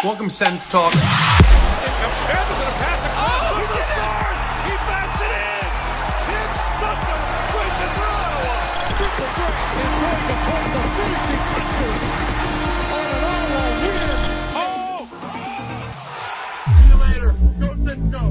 Welcome, Sens Talk. Here comes Sanderson, a pass across to the stars. He bats it in. Tim Stutzler wins it for Ottawa. Triple Grant is going to put the finishing touches on an Ottawa win. Oh! See you later. Go Sens, go.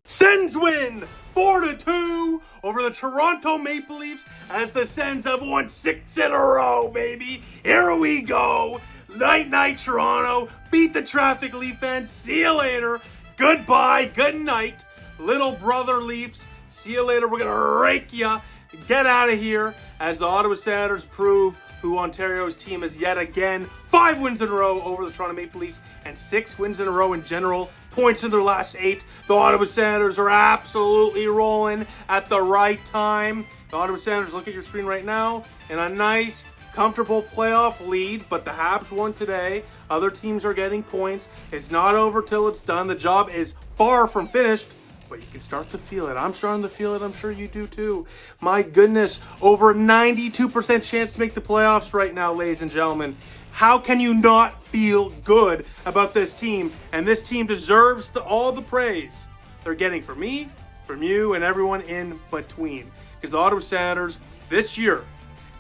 Sens win 4-2 over the Toronto Maple Leafs as the Sens have won 6 in a row, baby. Here we go. Night, Toronto. Beat the traffic, Leaf fans. See you later. Goodbye. Good night. Little brother Leafs. See you later. We're going to rake ya. Get out of here as the Ottawa Senators prove who Ontario's team is yet again. 5 wins in a row over the Toronto Maple Leafs and 6 wins in a row in general. Points in their last 8. The Ottawa Senators are absolutely rolling at the right time. The Ottawa Senators, look at your screen right now, in a nice, comfortable playoff lead, but the Habs won today. Other teams are getting points. It's not over till it's done. The job is far from finished, but you can start to feel it. I'm starting to feel it. I'm sure you do too. My goodness, over 92% chance to make the playoffs right now, ladies and gentlemen. How can you not feel good about this team? And this team deserves all the praise they're getting from me, from you, and everyone in between. Because the Ottawa Senators this year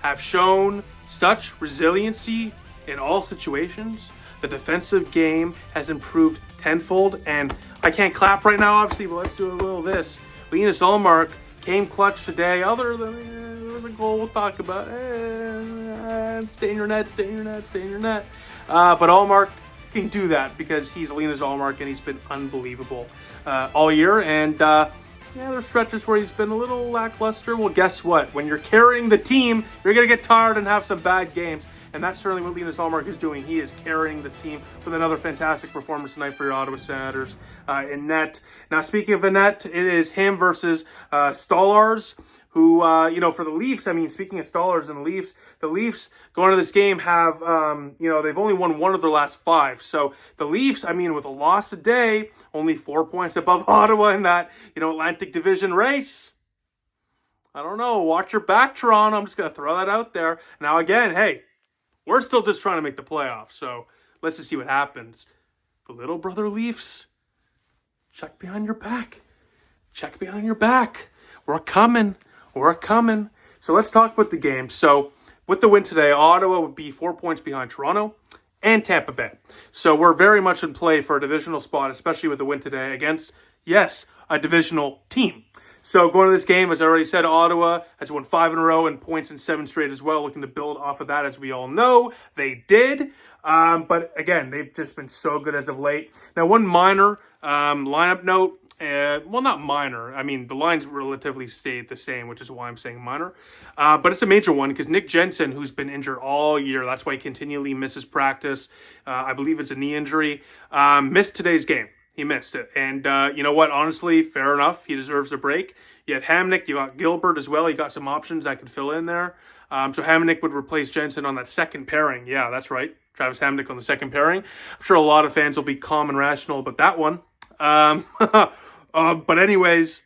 have shown such resiliency in all situations. The defensive game has improved tenfold, and I can't clap right now, obviously, but let's do a little of this. Linus Ullmark came clutch today. Other than there was a goal we'll talk about. Stay in your net, stay in your net, stay in your net. But Ullmark can do that because he's Linus Ullmark, and he's been unbelievable all year. And there's stretches where he's been a little lackluster. Well, guess what? When you're carrying the team, you're going to get tired and have some bad games. And that's certainly what Linus Ullmark is doing. He is carrying this team with another fantastic performance tonight for your Ottawa Senators in net. Now, speaking of the net, it is him versus Stolarz, who, for the Leafs, I mean, speaking of Stolarz and the Leafs going to this game have, they've only won 1 of their last 5. So the Leafs, I mean, with a loss today, only 4 points above Ottawa in that, Atlantic Division race. I don't know. Watch your back, Toronto. I'm just going to throw that out there. Now, again, hey, we're still just trying to make the playoffs, so let's just see what happens. The little brother Leafs, check behind your back. Check behind your back. We're coming. We're coming. So let's talk about the game. So with the win today, Ottawa would be 4 points behind Toronto and Tampa Bay. So we're very much in play for a divisional spot, especially with the win today against, yes, a divisional team. So going to this game, as I already said, Ottawa has won 5 in a row and points in 7 straight as well, looking to build off of that, as we all know. They did. But again, they've just been so good as of late. Now, one minor lineup note. Well, not minor. I mean, the lines relatively stayed the same, which is why I'm saying minor. But it's a major one because Nick Jensen, who's been injured all year, that's why he continually misses practice. I believe it's a knee injury. Missed today's game. He missed it. And you know what? Honestly, fair enough. He deserves a break. You had Hamnick. You got Gilbert as well. You got some options that could fill in there. So Hamnick would replace Jensen on that second pairing. Yeah, that's right. Travis Hamnick on the second pairing. I'm sure a lot of fans will be calm and rational about that one. But anyways,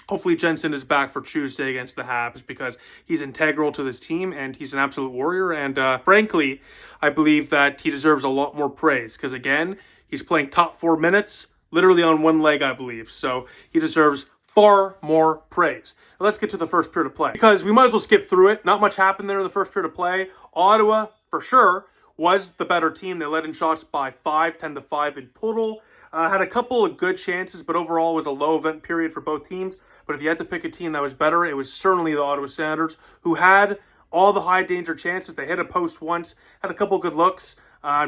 hopefully Jensen is back for Tuesday against the Habs because he's integral to this team and he's an absolute warrior. And frankly, I believe that he deserves a lot more praise because, again, he's playing top 4 minutes, literally on one leg, I believe. So he deserves far more praise. Now let's get to the first period of play because we might as well skip through it. Not much happened there in the first period of play. Ottawa, for sure, was the better team. They led in shots by 5, 10-5 in total. Had a couple of good chances, but overall was a low event period for both teams. But if you had to pick a team that was better, it was certainly the Ottawa Senators, who had all the high danger chances. They hit a post once, had a couple good looks,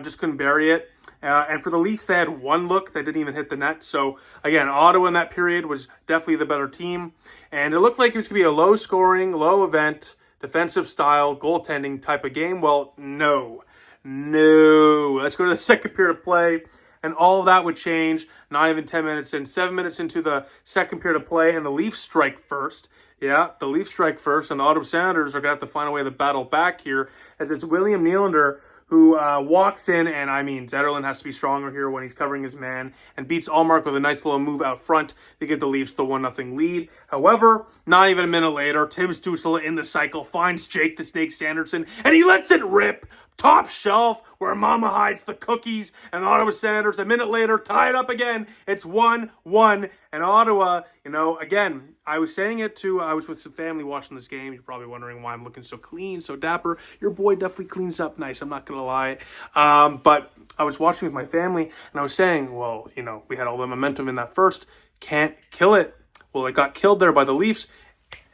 just couldn't bury it. And for the Leafs, they had 1 look. They didn't even hit the net. So, again, Ottawa in that period was definitely the better team. And it looked like it was going to be a low-scoring, low-event, defensive-style, goaltending type of game. Well, no. Let's go to the second period of play. And all of that would change, not even 10 minutes in. 7 minutes into the second period of play, and the Leafs strike first. Yeah, the Leafs strike first, and the Ottawa Senators are going to have to find a way to battle back here, as it's William Nylander who walks in, and I mean, Zetterlund has to be stronger here when he's covering his man, and beats Ullmark with a nice little move out front to give the Leafs the 1-0 lead. However, not even a minute later, Tim Stutzle in the cycle finds Jake the Snake Sanderson, and he lets it rip. Top shelf. where Mama hides the cookies, and the Ottawa Senators, a minute later, tie it up again. It's 1-1, and Ottawa, again, I was saying it to, I was with some family watching this game. You're probably wondering why I'm looking so clean, so dapper. Your boy definitely cleans up nice, I'm not going to lie. But I was watching with my family, and I was saying, well, we had all the momentum in that first. Can't kill it. Well, it got killed there by the Leafs.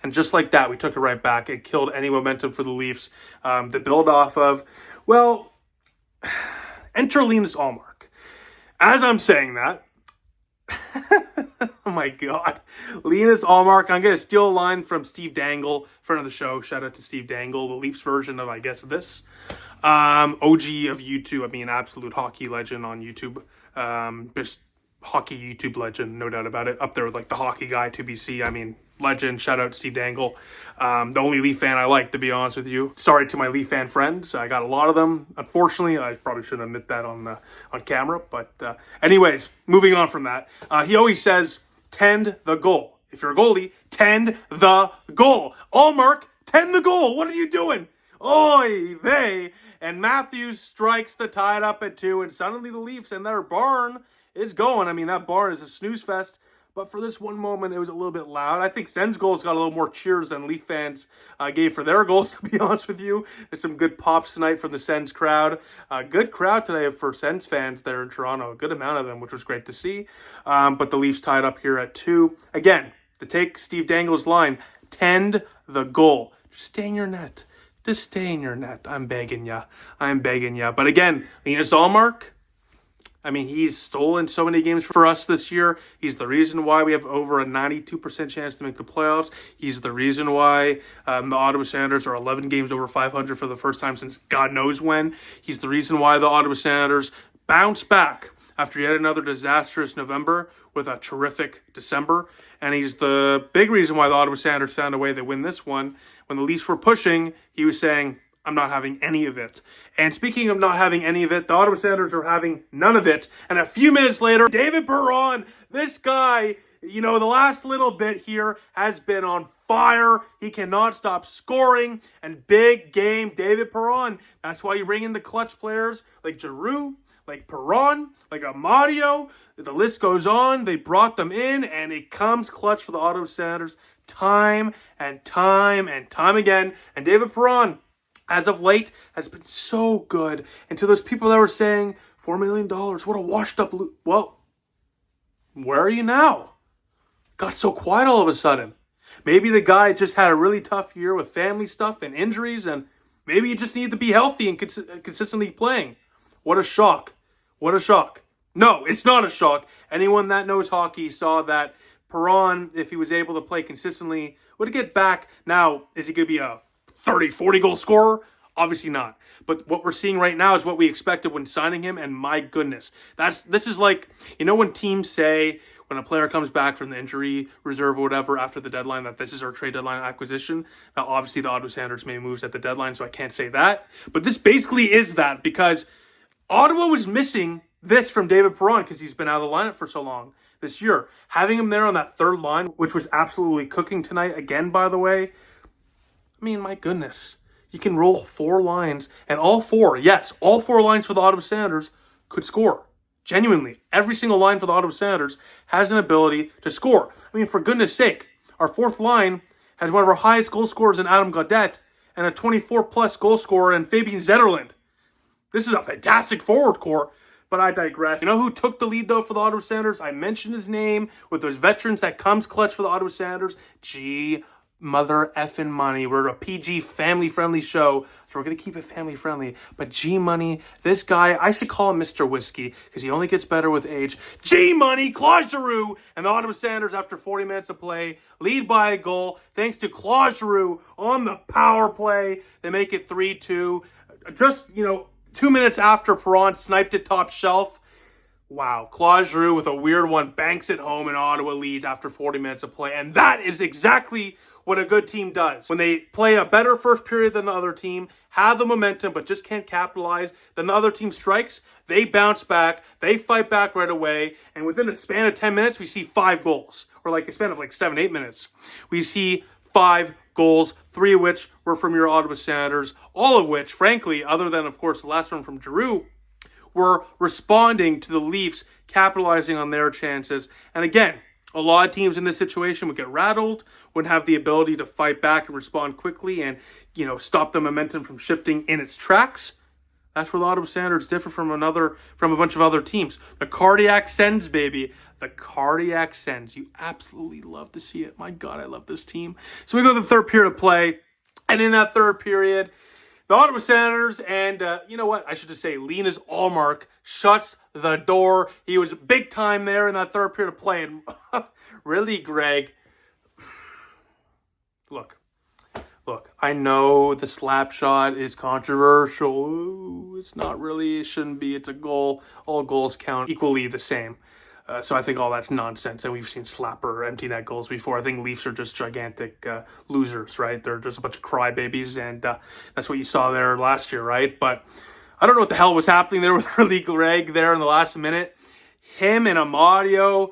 And just like that, we took it right back. It killed any momentum for the Leafs to build off of. Well, enter Linus Ullmark. As I'm saying that, oh my God, Linus Ullmark. I'm going to steal a line from Steve Dangle, friend of the show. Shout out to Steve Dangle, the Leafs version of, I guess, this. OG of YouTube. I mean, absolute hockey legend on YouTube. Just hockey YouTube legend, no doubt about it. Up there with like the hockey guy, 2BC. I mean, legend. Shout out Steve Dangle. The only Leaf fan I like, to be honest with you. Sorry to my Leaf fan friends. I got a lot of them. Unfortunately, I probably shouldn't admit that on camera. But anyways, moving on from that. He always says, tend the goal. If you're a goalie, tend the goal. Ullmark, tend the goal. What are you doing? Oy vey. And Matthews strikes the tie it up at 2. And suddenly the Leafs and their barn is going. I mean, that barn is a snooze fest. But for this one moment, it was a little bit loud. I think Sens goals got a little more cheers than Leaf fans gave for their goals, to be honest with you. There's some good pops tonight from the Sens crowd. Good crowd today for Sens fans there in Toronto. A good amount of them, which was great to see. But the Leafs tied up here at 2. Again, to take Steve Dangle's line, tend the goal. Just stay in your net. Just stay in your net. I'm begging ya. But again, Linus Ullmark, I mean, he's stolen so many games for us this year. He's the reason why we have over a 92% chance to make the playoffs. He's the reason why the Ottawa Senators are 11 games over 500 for the first time since God knows when. He's the reason why the Ottawa Senators bounce back after yet another disastrous November with a terrific December. And he's the big reason why the Ottawa Senators found a way to win this one. When the Leafs were pushing, he was saying, I'm not having any of it. And speaking of not having any of it, the Ottawa Senators are having none of it. And a few minutes later, David Perron, this guy, the last little bit here has been on fire. He cannot stop scoring. And big game, David Perron. That's why you bring in the clutch players like Giroux, like Perron, like Amadio. The list goes on. They brought them in, and it comes clutch for the Ottawa Senators time and time and time again. And David Perron, as of late, has been so good. And to those people that were saying, $4 million, what a washed up... Well, where are you now? Got so quiet all of a sudden. Maybe the guy just had a really tough year with family stuff and injuries, and maybe he just needed to be healthy and consistently playing. What a shock. What a shock. No, it's not a shock. Anyone that knows hockey saw that Perron, if he was able to play consistently, would get back. Now, is he going to be a 30, 40 goal scorer? Obviously not. But what we're seeing right now is what we expected when signing him, and my goodness. This is like, when teams say when a player comes back from the injury reserve or whatever after the deadline that this is our trade deadline acquisition. Now, obviously, the Ottawa Senators made moves at the deadline, so I can't say that. But this basically is that, because Ottawa was missing this from David Perron because he's been out of the lineup for so long this year. Having him there on that third line, which was absolutely cooking tonight again, by the way. I mean, my goodness. You can roll 4 lines, and all 4 lines for the Ottawa Senators could score. Genuinely, every single line for the Ottawa Senators has an ability to score. I mean, for goodness sake, our 4th line has one of our highest goal scorers in Adam Gaudette and a 24-plus goal scorer in Fabian Zetterlund. This is a fantastic forward core, but I digress. You know who took the lead, though, for the Ottawa Senators? I mentioned his name. With those veterans that comes clutch for the Ottawa Senators. Mother effing money. We're a PG family-friendly show, so we're going to keep it family-friendly. But G-Money, this guy, I should call him Mr. Whiskey, because he only gets better with age. G-Money, Claude Giroux, and the Ottawa Senators, after 40 minutes of play, lead by a goal. Thanks to Claude Giroux on the power play. They make it 3-2. Just, 2 minutes after Perron sniped it top shelf. Wow, Claude Giroux with a weird one banks it home, and Ottawa leads after 40 minutes of play. And that is exactly what a good team does. When they play a better first period than the other team, have the momentum, but just can't capitalize, then the other team strikes, they bounce back, they fight back right away, and within a span of 10 minutes, we see 5 goals. Or like a span of 7-8 minutes, we see 5 goals, 3 of which were from your Ottawa Senators, all of which, frankly, other than, of course, the last one from Giroux, were responding to the Leafs capitalizing on their chances. And again, a lot of teams in this situation would get rattled, wouldn't have the ability to fight back and respond quickly and, stop the momentum from shifting in its tracks. That's where the Ottawa Senators differ from a bunch of other teams. The cardiac Sens, baby. The cardiac Sens. You absolutely love to see it. My God, I love this team. So we go to the third period of play. And in that third period, the Ottawa Senators and, you know what? I should just say Linus Ullmark shuts the door. He was big time there in that third period of play. And really, Greg, Look, I know the slap shot is controversial. Ooh, it's not really, it shouldn't be. It's a goal. All goals count equally the same. So I think all that's nonsense. And we've seen slapper empty net goals before. I think Leafs are just gigantic losers, right? They're just a bunch of crybabies. And that's what you saw there last year, right? But I don't know what the hell was happening there with Ridley Gregg there in the last minute. Him and Amadio,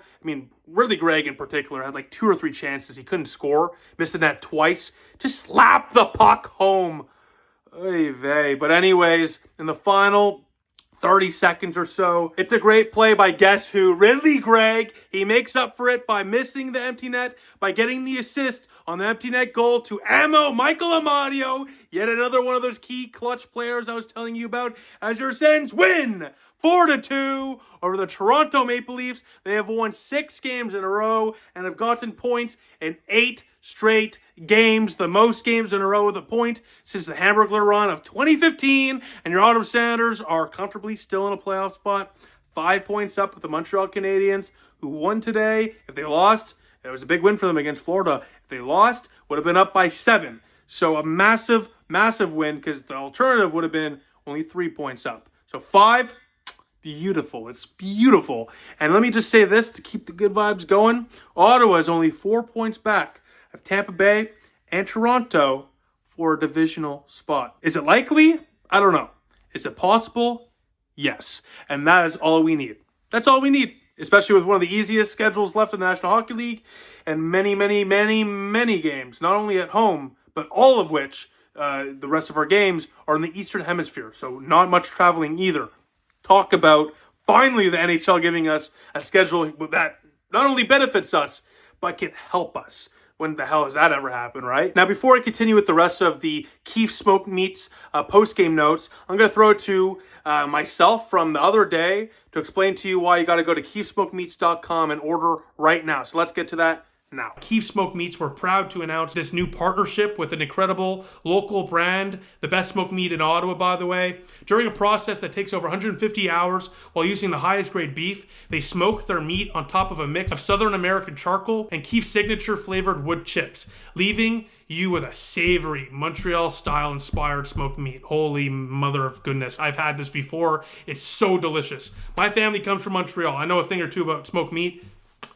Ridley Gregg in particular had like 2 or 3 chances. He couldn't score. Missed the net twice. Just slap the puck home. Oy vey. But anyways, in the final 30 seconds or so, it's a great play by guess who? Ridley Gregg. He makes up for it by missing the empty net, by getting the assist on the empty net goal to Michael Amadio. Yet another one of those key clutch players I was telling you about as your Sens win 4-2 over the Toronto Maple Leafs. They have won 6 games in a row and have gotten points in 8 straight games, the most games in a row with a point since the Hamburglar run of 2015. And your Ottawa Senators are comfortably still in a playoff spot, 5 points up with the Montreal Canadiens, who won today. If they lost, it was a big win for them against Florida. If they lost, would have been up by 7. So a massive, massive win, because the alternative would have been only 3 points up. So 5. Beautiful. It's beautiful. And let me just say this to keep the good vibes going. Ottawa is only 4 points back of Tampa Bay and Toronto for a divisional spot. Is it likely? I don't know. Is it possible? Yes. And that is all we need. That's all we need, especially with one of the easiest schedules left in the National Hockey League and many, many, many, many games, not only at home, but all of which, the rest of our games are in the Eastern Hemisphere. So not much traveling either. Talk about finally the NHL giving us a schedule that not only benefits us, but can help us. When the hell has that ever happened, right? Now, before I continue with the rest of the Keef Smoke Meats post-game notes, I'm going to throw it to myself from the other day to explain to you why you got to go to keefsmokemeats.com and order right now. So let's get to that now. Keef Smoke Meats, we're proud to announce this new partnership with an incredible local brand, the best smoked meat in Ottawa, by the way. During a process that takes over 150 hours while using the highest grade beef, they smoke their meat on top of a mix of Southern American charcoal and Keef's signature flavored wood chips, leaving you with a savory Montreal-style inspired smoked meat. Holy mother of goodness. I've had this before. It's so delicious. My family comes from Montreal. I know a thing or two about smoked meat.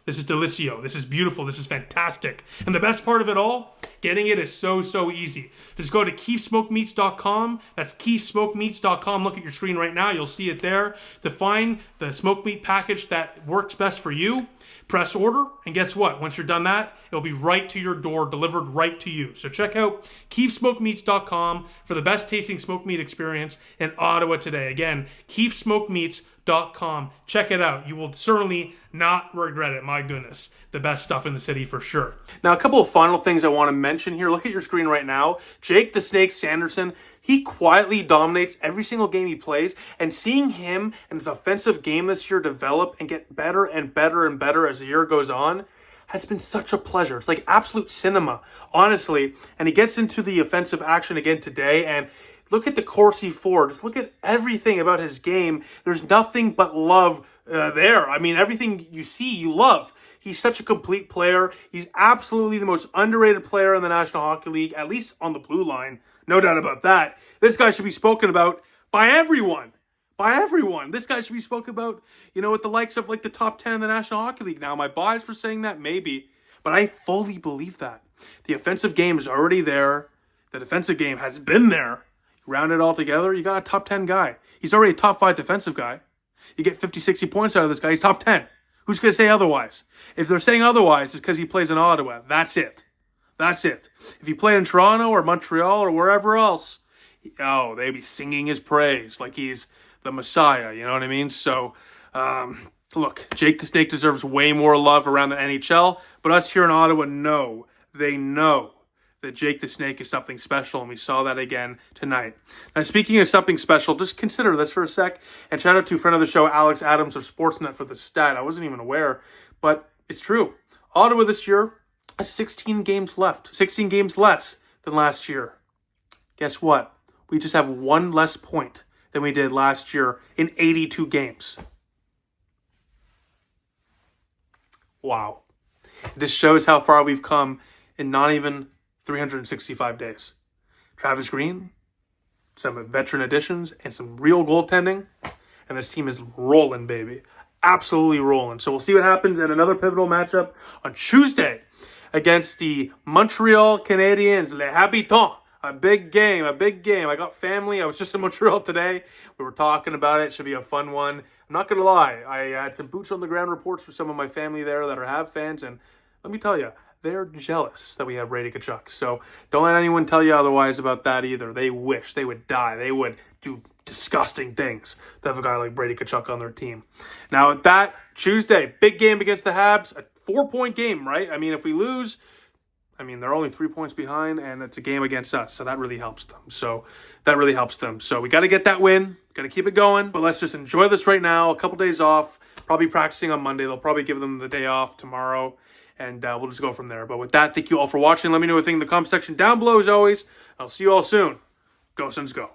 This is delicioso. This is beautiful. This is fantastic. And the best part of it all, getting it is so, so easy. Just go to keefsmokemeats.com. That's keefsmokemeats.com. Look at your screen right now. You'll see it there. To find the smoked meat package that works best for you, press order. And guess what? Once you're done that, it'll be right to your door, delivered right to you. So check out keefsmokemeats.com for the best tasting smoked meat experience in Ottawa today. Again, keefsmokemeats.com. Check it out. You will certainly not regret it. My goodness. The best stuff in the city for sure. Now, a couple of final things I want to mention here. Look at your screen right now. Jake the Snake Sanderson, he quietly dominates every single game he plays. And seeing him and his offensive game this year develop and get better and better and better as the year goes on has been such a pleasure. It's like absolute cinema, honestly. And he gets into the offensive action again today. And look at the Corsi Ford. Just look at everything about his game. There's nothing but love there. Everything you see, you love. He's such a complete player. He's absolutely the most underrated player in the National Hockey League, at least on the blue line. No doubt about that. This guy should be spoken about by everyone. By everyone. This guy should be spoken about, with the likes of like the top 10 in the National Hockey League. Now, am I biased for saying that? Maybe. But I fully believe that. The offensive game is already there. The defensive game has been there. Round it all together, you got a top 10 guy. He's already a top 5 defensive guy. You get 50, 60 points out of this guy. He's top 10. Who's going to say otherwise? If they're saying otherwise, it's because he plays in Ottawa. That's it. That's it. If he played in Toronto or Montreal or wherever else, they'd be singing his praise like he's the Messiah. You know what I mean? So, look, Jake the Snake deserves way more love around the NHL, but us here in Ottawa know that Jake the Snake is something special, and we saw that again tonight. Now, speaking of something special, just consider this for a sec, and shout out to friend of the show, Alex Adams of Sportsnet for the stat. I wasn't even aware, but it's true. Ottawa this year has 16 games left, 16 games less than last year. Guess what? We just have one less point than we did last year in 82 games. Wow. This shows how far we've come in not even 365 days. Travis Green, some veteran additions, and some real goaltending, and this team is rolling, baby. Absolutely rolling. So we'll see what happens in another pivotal matchup on Tuesday against the Montreal Canadiens, Les Habitants. A big game. I got family. I was just in Montreal today. We were talking about it. It should be a fun one. I'm not going to lie. I had some boots on the ground reports for some of my family there that are Habs fans, and let me tell you, they're jealous that we have Brady Tkachuk. So don't let anyone tell you otherwise about that either. They wish they would die. They would do disgusting things to have a guy like Brady Tkachuk on their team. Now, at that Tuesday, big game against the Habs, a 4-point game, right? I mean, if we lose, they're only 3 points behind, and it's a game against us, so that really helps them. So we got to get that win, got to keep it going, but let's just enjoy this right now. A couple days off, probably practicing on Monday. They'll probably give them the day off tomorrow, and we'll just go from there. But with that, thank you all for watching. Let me know what you think in the comment section down below, as always. I'll see you all soon. Go Sens, go.